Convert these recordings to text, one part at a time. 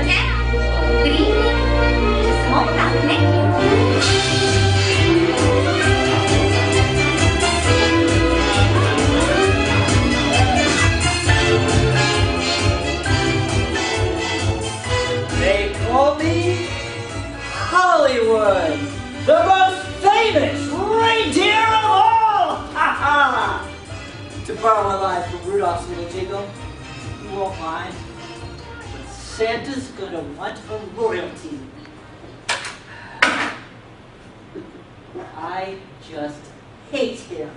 down. Good evening. Just a moment, I'll connect you. They call me Hollywood, the most famous reindeer of all! Ha ha! To borrow a line from Rudolph's little jingle, you won't mind, but Santa's gonna want a royalty. I just hate him.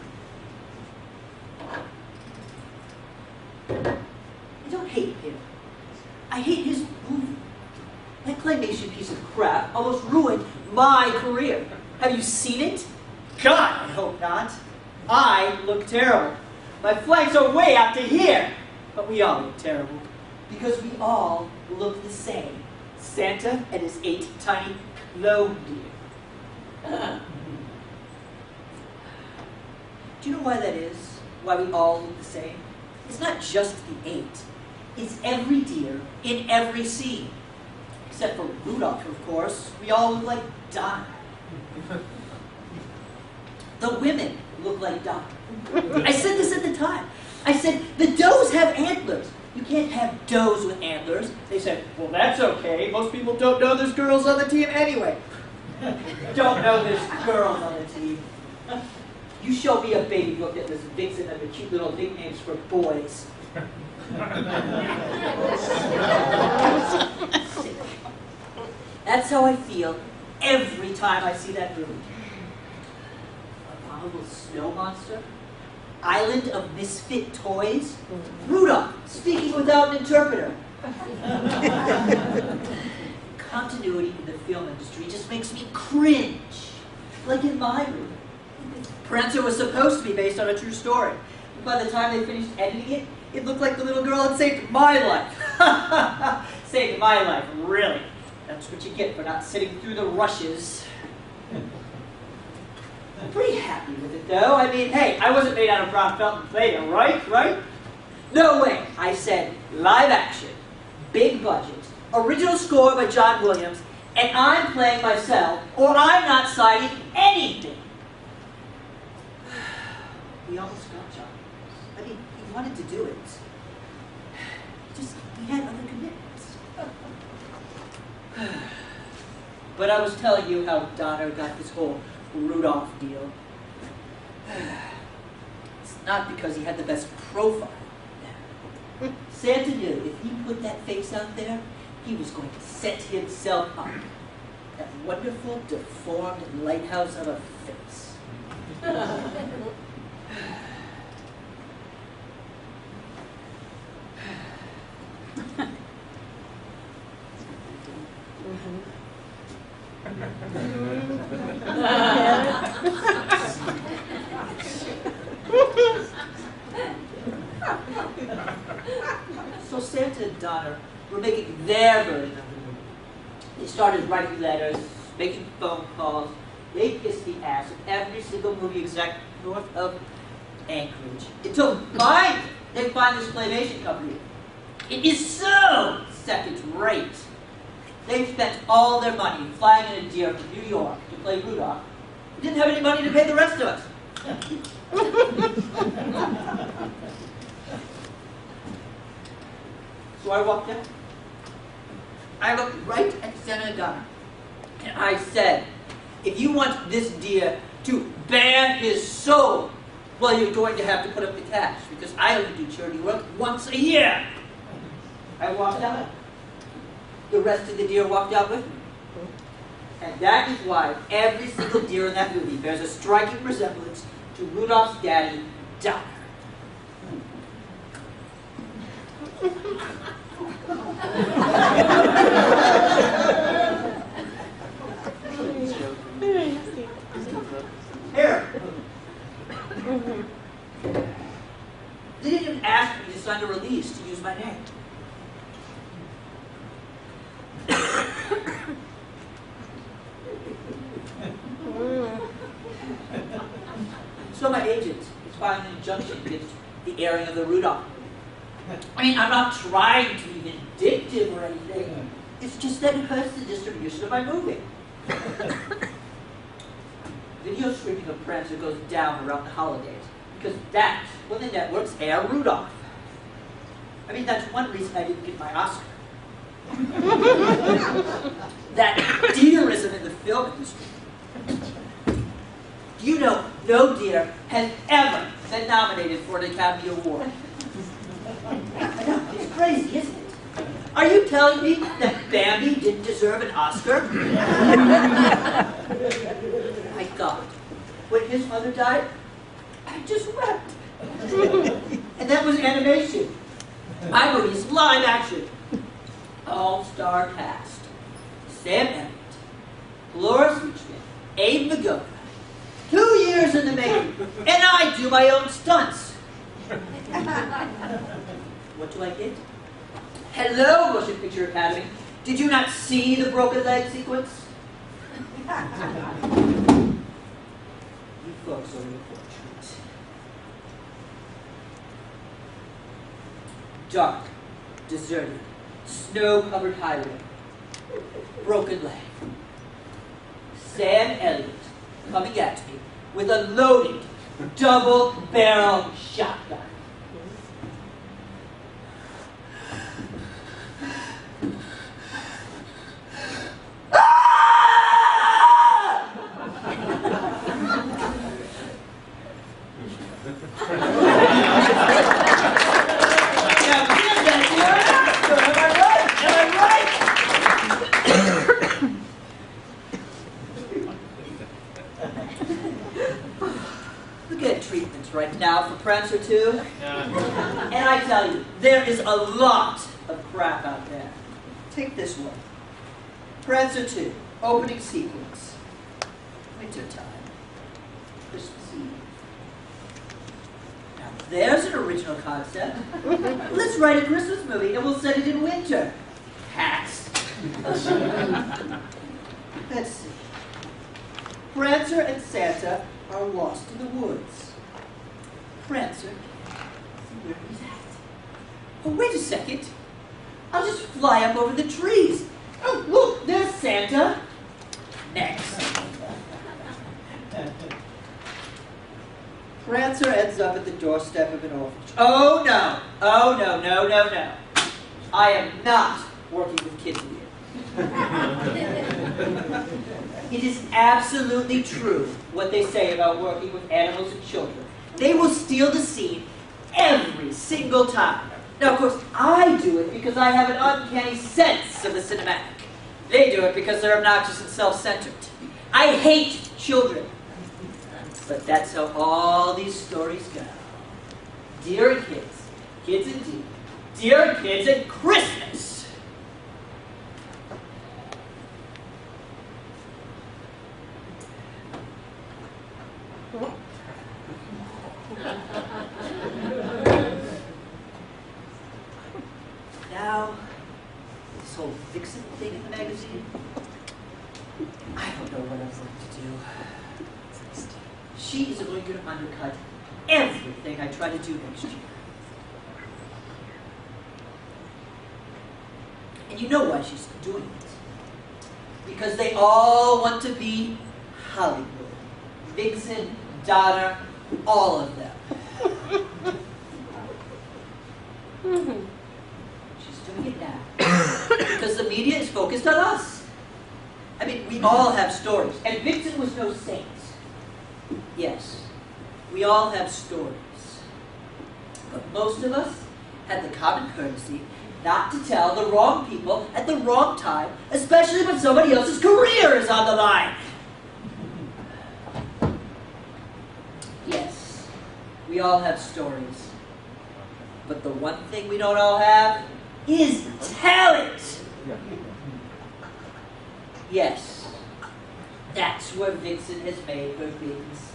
I don't hate him. I hate his movie. That claymation piece of crap almost ruined my career. Have you seen it? God, I hope not. I look terrible. My flanks are way out to here. But we all look terrible. Because we all look the same. Santa and his 8 tiny reindeer. Do you know why that is? Why we all look the same? It's not just the 8. It's every deer in every scene. Except for Rudolph, of course. We all look like Donna. The women look like Donna. I said this at the time. I said, the does have antlers. You can't have does with antlers. They said, well, that's okay. Most people don't know there's girls on the team anyway. Don't know there's girls on the team. You show me a baby book that lists Vixen and the cute little nicknames for boys. That's how I feel every time I see that movie. Abominable Snow Monster, Island of Misfit Toys, Rudolph speaking without an interpreter. Continuity in the film industry just makes me cringe. Like in my movie. Prancer was supposed to be based on a true story. By the time they finished editing it, it looked like the little girl had saved my life. Saved my life, really. That's what you get for not sitting through the rushes. I'm pretty happy with it, though. I mean, hey, I wasn't made out of brown felt and Play-Doh, right? No way. I said live action, big budget, original score by John Williams, and I'm playing myself, or I'm not signing anything. We almost got John. I mean, he wanted to do it. He had other commitments. But I was telling you how Donner got this whole Rudolph deal. It's not because he had the best profile. Santa knew if he put that face out there, he was going to set himself up. That wonderful, deformed lighthouse of a face. So Santa and Donner were making their version of the movie. They started writing letters, making phone calls. They kissed the ass of every single movie exec north of Anchorage. Until finally they find this claymation company. It is so second rate. They've spent all their money flying in a deer from New York to play Rudolph. They didn't have any money to pay the rest of us. So I walked out. I looked right at Santa and Donner. And I said, if you want this deer to bare his soul, well, you're going to have to put up the cash, because I only do charity work once a year. I walked out. The rest of the deer walked out with me. And that is why every single deer in that movie bears a striking resemblance to Rudolph's daddy, Donner. Here. They didn't even ask me to sign a release to use my name. So my agent is filing an injunction against the airing of the Rudolph. I mean, I'm not trying to be vindictive or anything. It's just that it hurts the distribution of my movie. Video streaming of Prancer goes down around the holidays because that's when the networks air Rudolph. I mean, that's one reason I didn't get my Oscar. That deerism in the film industry. Do you know no deer has ever been nominated for an Academy Award? I know, it's crazy, isn't it? Are you telling me that Bambi didn't deserve an Oscar? My God, when his mother died, I just wept. And that was animation. My movie's live action. All-star cast. Sam Elliott, Cloris Leachman, Abe Vigoda. 2 years in the making, and I do my own stunts. What do I get? Hello, Motion Picture Academy. Did you not see the broken leg sequence? You folks are in for a treat. Dark, deserted, snow-covered highway, broken leg. Sam Elliott coming at me with a loaded, double-barrel shotgun. Right now for Prancer 2. And I tell you, there is a lot of crap out there. Take this one. Prancer 2, opening sequence. Wintertime. Christmas Eve. Now there's an original concept. Let's write a Christmas movie and we'll set it in winter. Hacks. Let's see. Prancer and Santa are lost in the woods. Prancer, see where he's at. Oh, wait a second. I'll just fly up over the trees. Oh, look, there's Santa. Next. Prancer ends up at the doorstep of an orphanage. Oh, no. Oh, no, no, no, no. I am not working with kids again. It is absolutely true what they say about working with animals and children. They will steal the scene every single time. Now, of course, I do it because I have an uncanny sense of the cinematic. They do it because they're obnoxious and self-centered. I hate children. But that's how all these stories go. Deer and kids, kids and deer, deer and kids and Christmas. Now, this whole Vixen thing in the magazine, I don't know what I'm going to do. She is going to undercut everything I try to do next year. And you know why she's doing it. Because they all want to be Hollywood. Vixen, Donner, all of them. She's doing it now. Because the media is focused on us. I mean, we all have stories. And Vixen was no saint. Yes, we all have stories. But most of us had the common courtesy not to tell the wrong people at the wrong time, especially when somebody else's career is on the line. Yes, we all have stories. But the one thing we don't all have is talent. Yes, that's where Vixen has made her big mistake.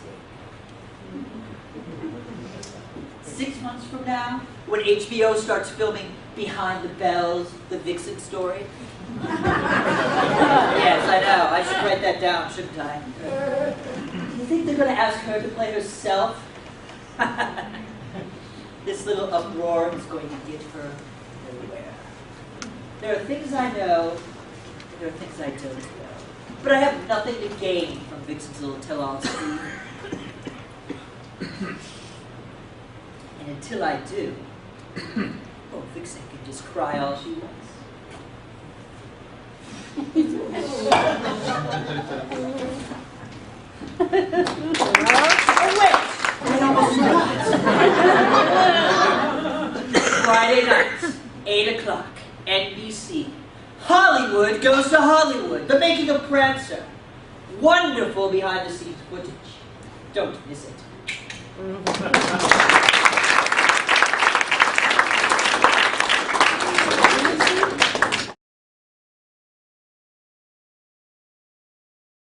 6 months from now, when HBO starts filming Behind the Bells, the Vixen story. Yes, I know. I should write that down, shouldn't I? Do you think they're going to ask her to play herself? This little uproar is going to get her nowhere. There are things I know, and there are things I don't know. But I have nothing to gain from Vixen's little tell-all scheme. And until I do, oh, Vixen can just cry all she wants. Oh, wait! I almost forgot. Friday nights, 8 o'clock, NBC. Hollywood goes to Hollywood. The making of Prancer. Wonderful behind-the-scenes footage. Don't miss it.